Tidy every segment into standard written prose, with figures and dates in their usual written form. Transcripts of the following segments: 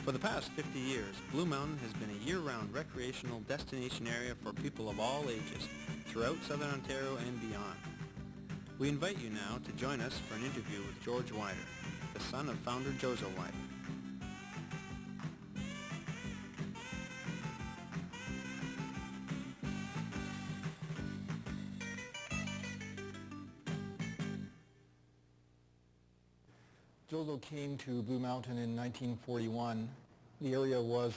For the past 50 years, Blue Mountain has been a year-round recreational destination area for people of all ages throughout Southern Ontario and beyond. We invite you now to join us for an interview with George Weider, the son of founder Jozo Weider. Jozo came to Blue Mountain in 1941. The area was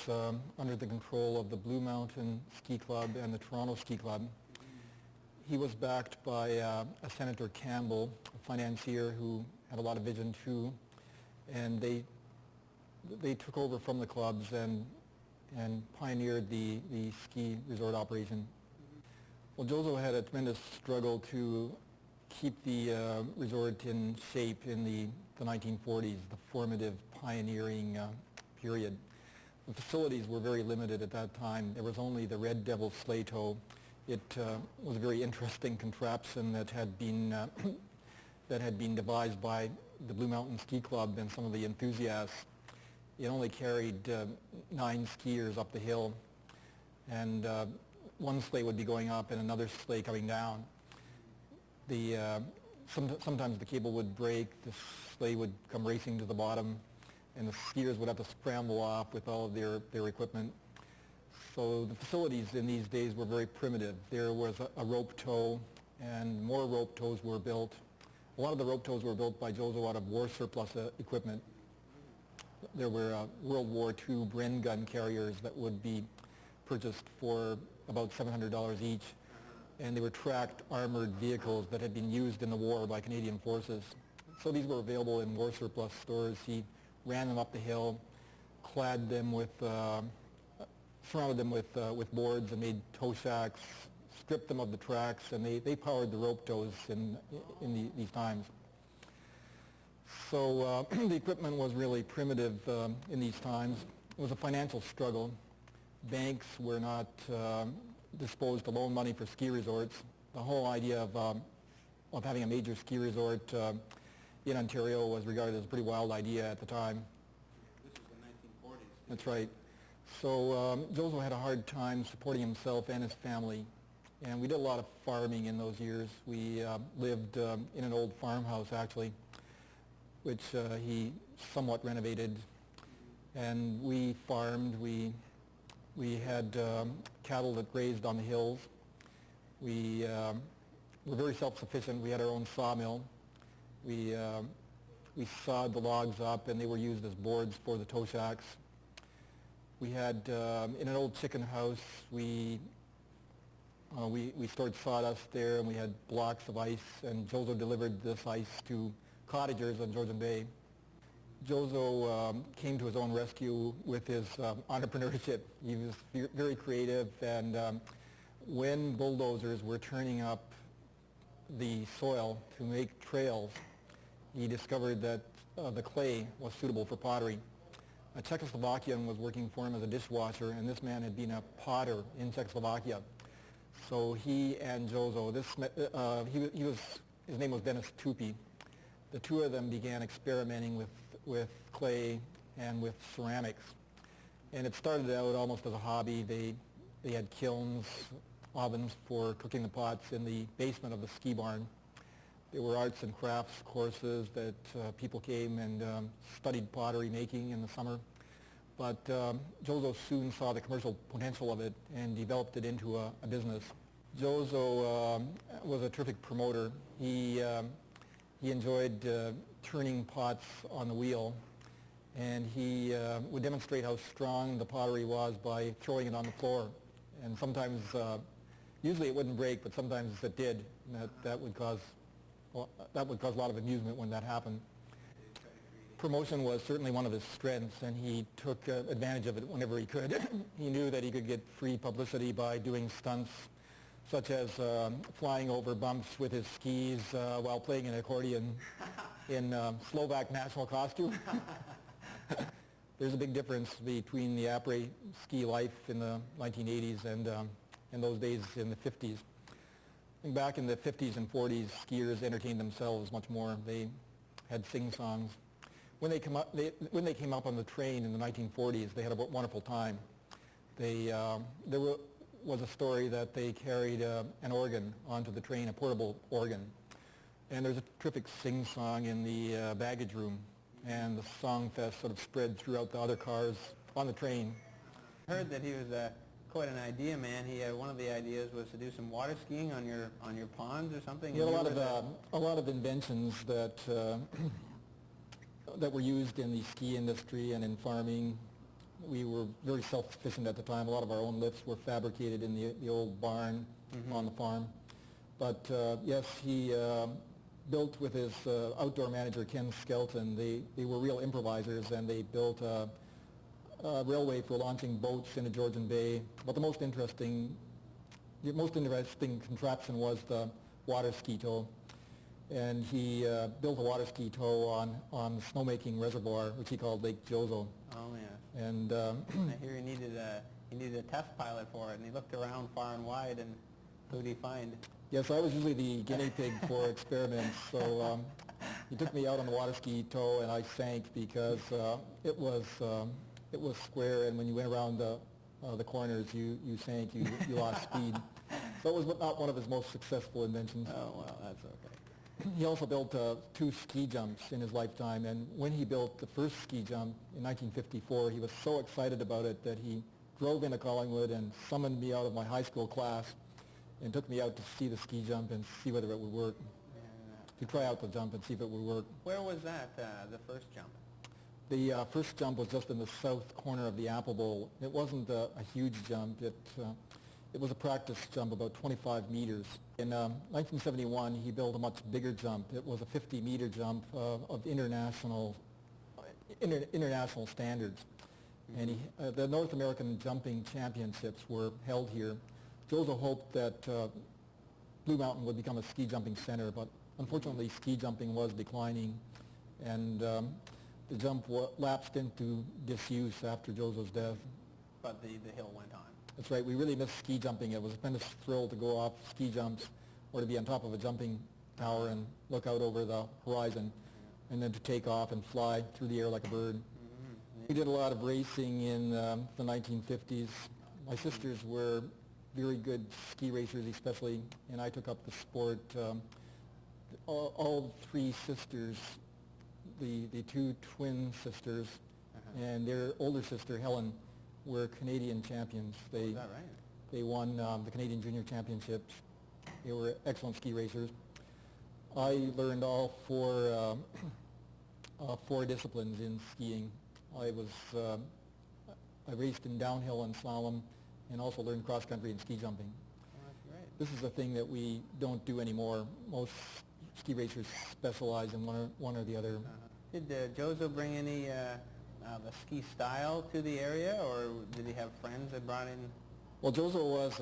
under the control of the Blue Mountain Ski Club and the Toronto Ski Club. He was backed by a Senator Campbell, a financier who had a lot of vision too, and they took over from the clubs and pioneered the ski resort operation. Well, Jozo had a tremendous struggle to keep the resort in shape in the 1940s, the formative pioneering period. The facilities were very limited at that time. There was only the Red Devil sleigh tow. It was a very interesting contraption that had been devised by the Blue Mountain Ski Club and some of the enthusiasts. It only carried 9 skiers up the hill, and one sleigh would be going up and another sleigh coming down. Sometimes the cable would break, the sleigh would come racing to the bottom, and the skiers would have to scramble off with all of their equipment. So the facilities in these days were very primitive. There was a rope tow, and more rope tows were built. A lot of the rope tows were built by Jozo out of war surplus equipment. There were World War II Bren gun carriers that would be purchased for about $700 each, and they were tracked armored vehicles that had been used in the war by Canadian forces. So these were available in war surplus stores. He ran them up the hill, clad them with, surrounded them with boards and made tow shacks, stripped them of the tracks, and they powered the rope tows in these times. So the equipment was really primitive in these times. It was a financial struggle. Banks were not disposed to loan money for ski resorts. The whole idea of having a major ski resort in Ontario was regarded as a pretty wild idea at the time. This was the 1940s. That's right. So Jozo had a hard time supporting himself and his family, and we did a lot of farming in those years. We lived in an old farmhouse, actually, which he somewhat renovated, and we farmed. We had cattle that grazed on the hills. We were very self-sufficient. We had our own sawmill. We sawed the logs up, and they were used as boards for the tow shacks. We had, in an old chicken house, we stored sawdust there, and we had blocks of ice, and Jozo delivered this ice to cottagers on Georgian Bay. Jozo came to his own rescue with his entrepreneurship. He was very creative, and when bulldozers were turning up the soil to make trails, he discovered that the clay was suitable for pottery. A Czechoslovakian was working for him as a dishwasher, and this man had been a potter in Czechoslovakia. So he and Jozo, his name was Dennis Tupi. The two of them began experimenting with clay and with ceramics. And it started out almost as a hobby. They had kilns, ovens for cooking the pots in the basement of the ski barn. There were arts and crafts courses that people came and studied pottery making in the summer. But Jozo soon saw the commercial potential of it and developed it into a business. Jozo was a terrific promoter. He enjoyed turning pots on the wheel, and he would demonstrate how strong the pottery was by throwing it on the floor. And sometimes, usually it wouldn't break, but sometimes it did. And that would cause a lot of amusement when that happened. Promotion was certainly one of his strengths, and he took advantage of it whenever he could. He knew that he could get free publicity by doing stunts such as flying over bumps with his skis while playing an accordion in Slovak national costume. There's a big difference between the après-ski life in the 1980s and those days in the 50s. And back in the 50s and 40s, skiers entertained themselves much more. They had sing-songs. when they came up on the train in the 1940s, they had a wonderful time. Was a story that they carried an organ onto the train, a portable organ. And there's a terrific sing-song in the baggage room, and the song fest sort of spread throughout the other cars on the train. I heard that he was quite an idea man. He had one of the ideas was to do some water skiing on your ponds or something. He had a lot of inventions that that were used in the ski industry and in farming. We were very self-sufficient at the time. A lot of our own lifts were fabricated in the old barn on the farm. But yes, he built with his outdoor manager, Ken Skelton. They were real improvisers, and they built a railway for launching boats into Georgian Bay. But the most interesting contraption was the water ski tow. And he built a water ski tow on the snowmaking reservoir, which he called Lake Jozo. Oh yeah. And I hear he needed a test pilot for it, and he looked around far and wide, and who'd he find? yes, I was usually the guinea pig for experiments. So he took me out on the water ski tow, and I sank because it was square, and when you went around the corners, you sank, you lost speed. So it was not one of his most successful inventions. Oh well, that's okay. He also built 2 ski jumps in his lifetime, and when he built the first ski jump in 1954, he was so excited about it that he drove into Collingwood and summoned me out of my high school class and took me out to see the ski jump and see whether it would work, to try out the jump and see if it would work. Where was that, the first jump? The first jump was just in the south corner of the Apple Bowl. It wasn't a huge jump. It was a practice jump, about 25 meters. In 1971, he built a much bigger jump. It was a 50-meter jump of international standards. And the North American Jumping Championships were held here. Jozo hoped that Blue Mountain would become a ski jumping center, but unfortunately ski jumping was declining, and the jump lapsed into disuse after Jozo's death. But the hill went on. That's right. We really missed ski jumping. It was a tremendous thrill to go off ski jumps or to be on top of a jumping tower and look out over the horizon, and then to take off and fly through the air like a bird. We did a lot of racing in the 1950s. My sisters were very good ski racers especially, and I took up the sport. All 3 sisters, the 2 twin sisters, and their older sister, Helen, were Canadian champions. Is that right? They won the Canadian Junior Championships. They were excellent ski racers. I learned all 4 disciplines in skiing. I raced in downhill and slalom, and also learned cross country and ski jumping. Oh, that's great. This is a thing that we don't do anymore. Most ski racers specialize in one or the other. Did Jozo bring any the ski style to the area, or did he have friends that brought in? Well, Jozo was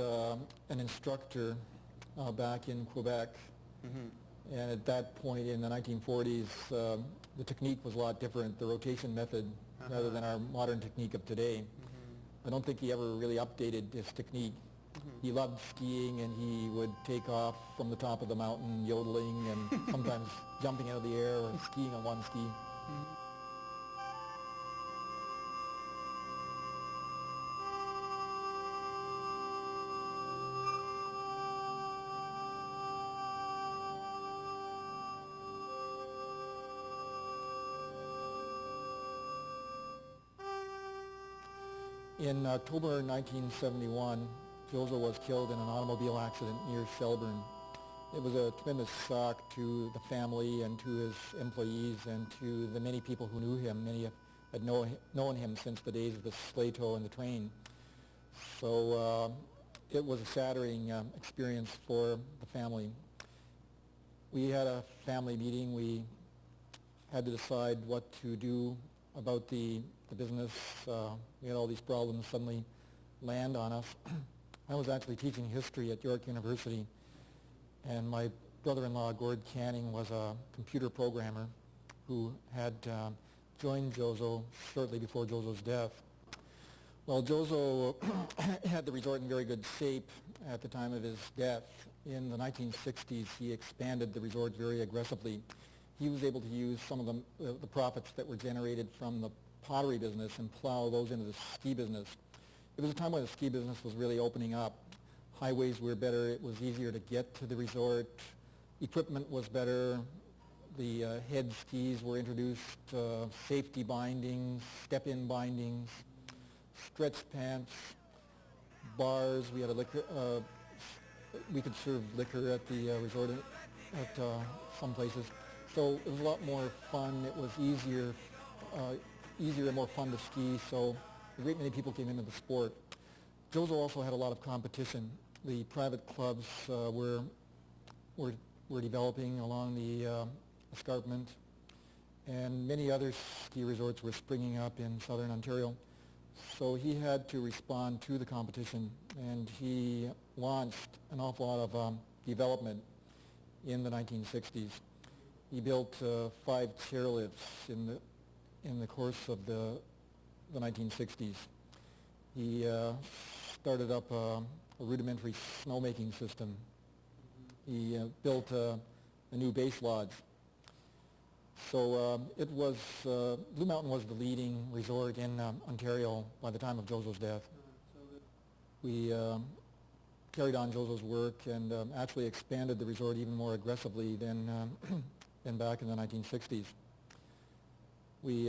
an instructor back in Quebec, and at that point in the 1940s, the technique was a lot different, the rotation method, rather than our modern technique of today. I don't think he ever really updated his technique. He loved skiing, and he would take off from the top of the mountain yodeling and sometimes jumping out of the air or skiing on one ski. In October 1971, Jozo was killed in an automobile accident near Shelburne. It was a tremendous shock to the family and to his employees and to the many people who knew him. Many had known him since the days of the sleigh tow and the train. So it was a shattering experience for the family. We had a family meeting. We had to decide what to do about the business. We had all these problems suddenly land on us. I was actually teaching history at York University, and my brother-in-law, Gord Canning, was a computer programmer who had joined Jozo shortly before Jozo's death. Well, Jozo had the resort in very good shape at the time of his death. In the 1960s, he expanded the resort very aggressively. he was able to use some of the profits that were generated from the pottery business and plow those into the ski business. It was a time when the ski business was really opening up. Highways were better, it was easier to get to the resort, equipment was better, the head skis were introduced, safety bindings, step-in bindings, stretch pants, bars. We had a liquor, we could serve liquor at the resort at some places. So it was a lot more fun. It was easier and more fun to ski. So a great many people came into the sport. Jozo also had a lot of competition. The private clubs were developing along the escarpment, and many other ski resorts were springing up in southern Ontario. So he had to respond to the competition, and he launched an awful lot of development in the 1960s. He built 5 chairlifts in the course of the 1960s. He started up a rudimentary snowmaking system. He built a new base lodge. So it was, Blue Mountain was the leading resort in Ontario by the time of Jozo's death. We carried on Jozo's work and actually expanded the resort even more aggressively than back in the 1960s. We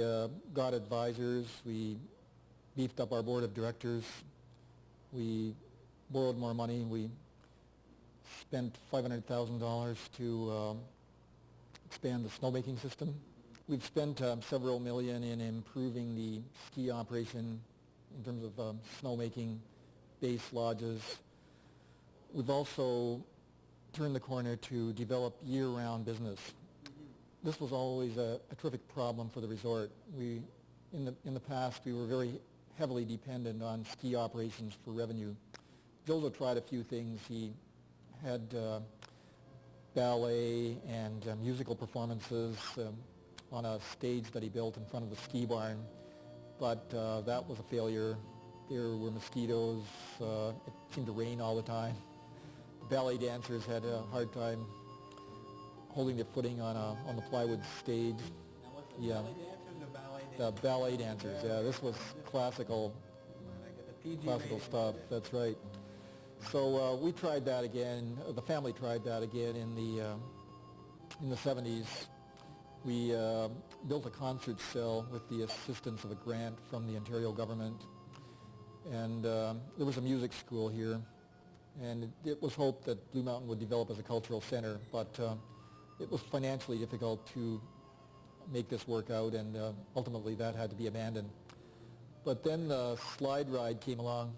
got advisors, we beefed up our board of directors, we borrowed more money, we spent $500,000 to expand the snowmaking system. We've spent several million in improving the ski operation in terms of snowmaking, base lodges. We've also turned the corner to develop year-round business. This was always a terrific problem for the resort. In the past, we were very heavily dependent on ski operations for revenue. Jozo tried a few things. He had ballet and musical performances on a stage that he built in front of the ski barn, but that was a failure. There were mosquitoes, it seemed to rain all the time. The ballet dancers had a hard time holding their footing on the plywood stage. Now what's the ballet dancers or ballet dancers? The ballet dancers, yeah, this was classical stuff, that's right. So we tried that again. The family tried that again in the 70s. We built a concert cell with the assistance of a grant from the Ontario government, and there was a music school here, and it was hoped that Blue Mountain would develop as a cultural center, but it was financially difficult to make this work out, and ultimately that had to be abandoned. But then the slide ride came along.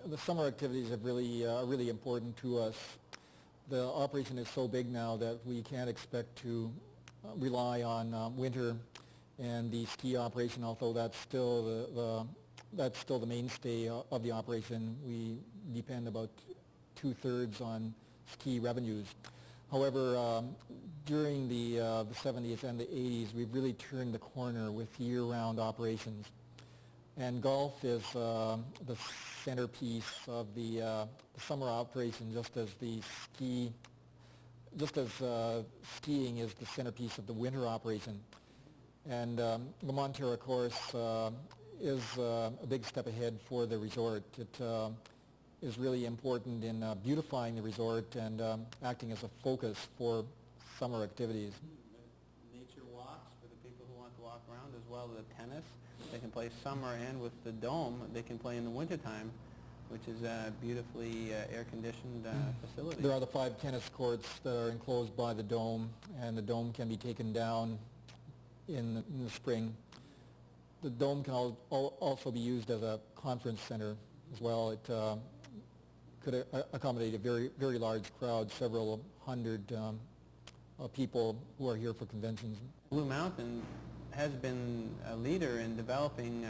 The summer activities are really important to us. The operation is so big now that we can't expect to rely on winter and the ski operation, although that's still the mainstay of the operation. We depend about 2/3 on ski revenues. However, during the 70s and the 80s, we've really turned the corner with year-round operations. And golf is the centerpiece of the summer operation, just as skiing is the centerpiece of the winter operation. And the Montera course is a big step ahead for the resort. It is really important in beautifying the resort and acting as a focus for summer activities. Nature walks for the people who want to walk around, as well as tennis. They can play summer, and with the dome, they can play in the wintertime, which is a beautifully air-conditioned facility. There are the 5 tennis courts that are enclosed by the dome, and the dome can be taken down in the spring. The dome can also be used as a conference center as well. It could accommodate a very, very large crowd, several hundred people who are here for conventions. Blue Mountain has been a leader in developing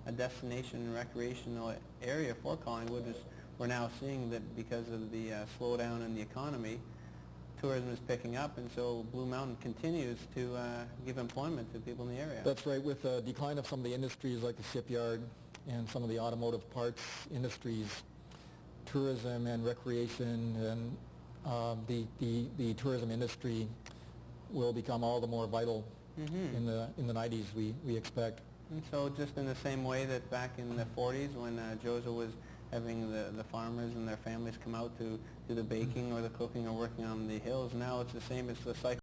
a destination recreational area for Collingwood. We're now seeing that because of the slowdown in the economy, tourism is picking up, and so Blue Mountain continues to give employment to people in the area. That's right. With the decline of some of the industries like the shipyard and some of the automotive parts industries, tourism and recreation and the tourism industry will become all the more vital in the 90s, we expect. And so just in the same way that back in the 40s when Jozo was having the farmers and their families come out to do the baking or the cooking or working on the hills, now it's the same. It's the cycle